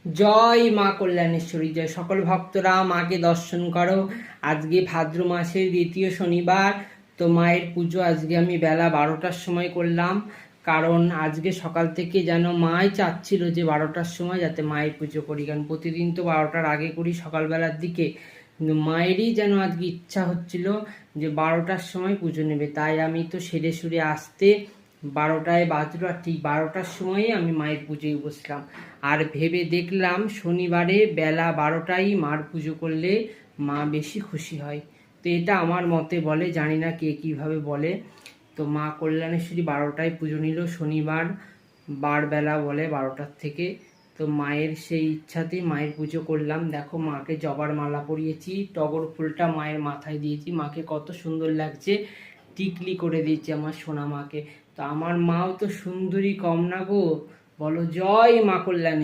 জয় মা কল্যাণেশ্বরী, জয়। সকল ভক্তরা মাকে দর্শন করো। আজকে ভাদ্র মাসের দ্বিতীয় শনিবার। তো মায়ের পুজো আজকে আমি বেলা 12টার সময় করলাম, কারণ আজকে সকাল থেকে যেন মাই চাচ্ছিল যে 12টার সময় যাতে মায়ের পুজো করি, কারণ প্রতিদিন তো 12টার আগে করি সকালবেলার দিকে, কিন্তু মায়েরই যেন আজকে ইচ্ছা হচ্ছিল যে 12টার সময় পুজো নেবে। তাই আমি তো সেরে সুরে আসতে 12টায় বাজলো, আর ঠিক 12টার সময়ই আমি মায়ের পুজোয় বসলাম। আর ভেবে দেখলাম শনিবারে বেলা 12টায় মার পুজো করলে মা বেশি খুশি হয়। তো এটা আমার মতে বলে, জানি না কে কীভাবে বলে। তো মা কল্যাণেশ্বরী 12টায় পুজো নিল শনিবার, বারবেলা বলে 12টার থেকে। তো মায়ের সেই ইচ্ছাতেই মায়ের পুজো করলাম। দেখো, মাকে জবার মালা পরিয়েছি, টগর ফুলটা মায়ের মাথায় দিয়েছি, মাকে কত সুন্দর লাগছে। টিকলি করে দিয়েছি আমার সোনা মাকে। তো আমার মাও তো সুন্দরী কম না গো, বলো জয় মা কল্যাণী।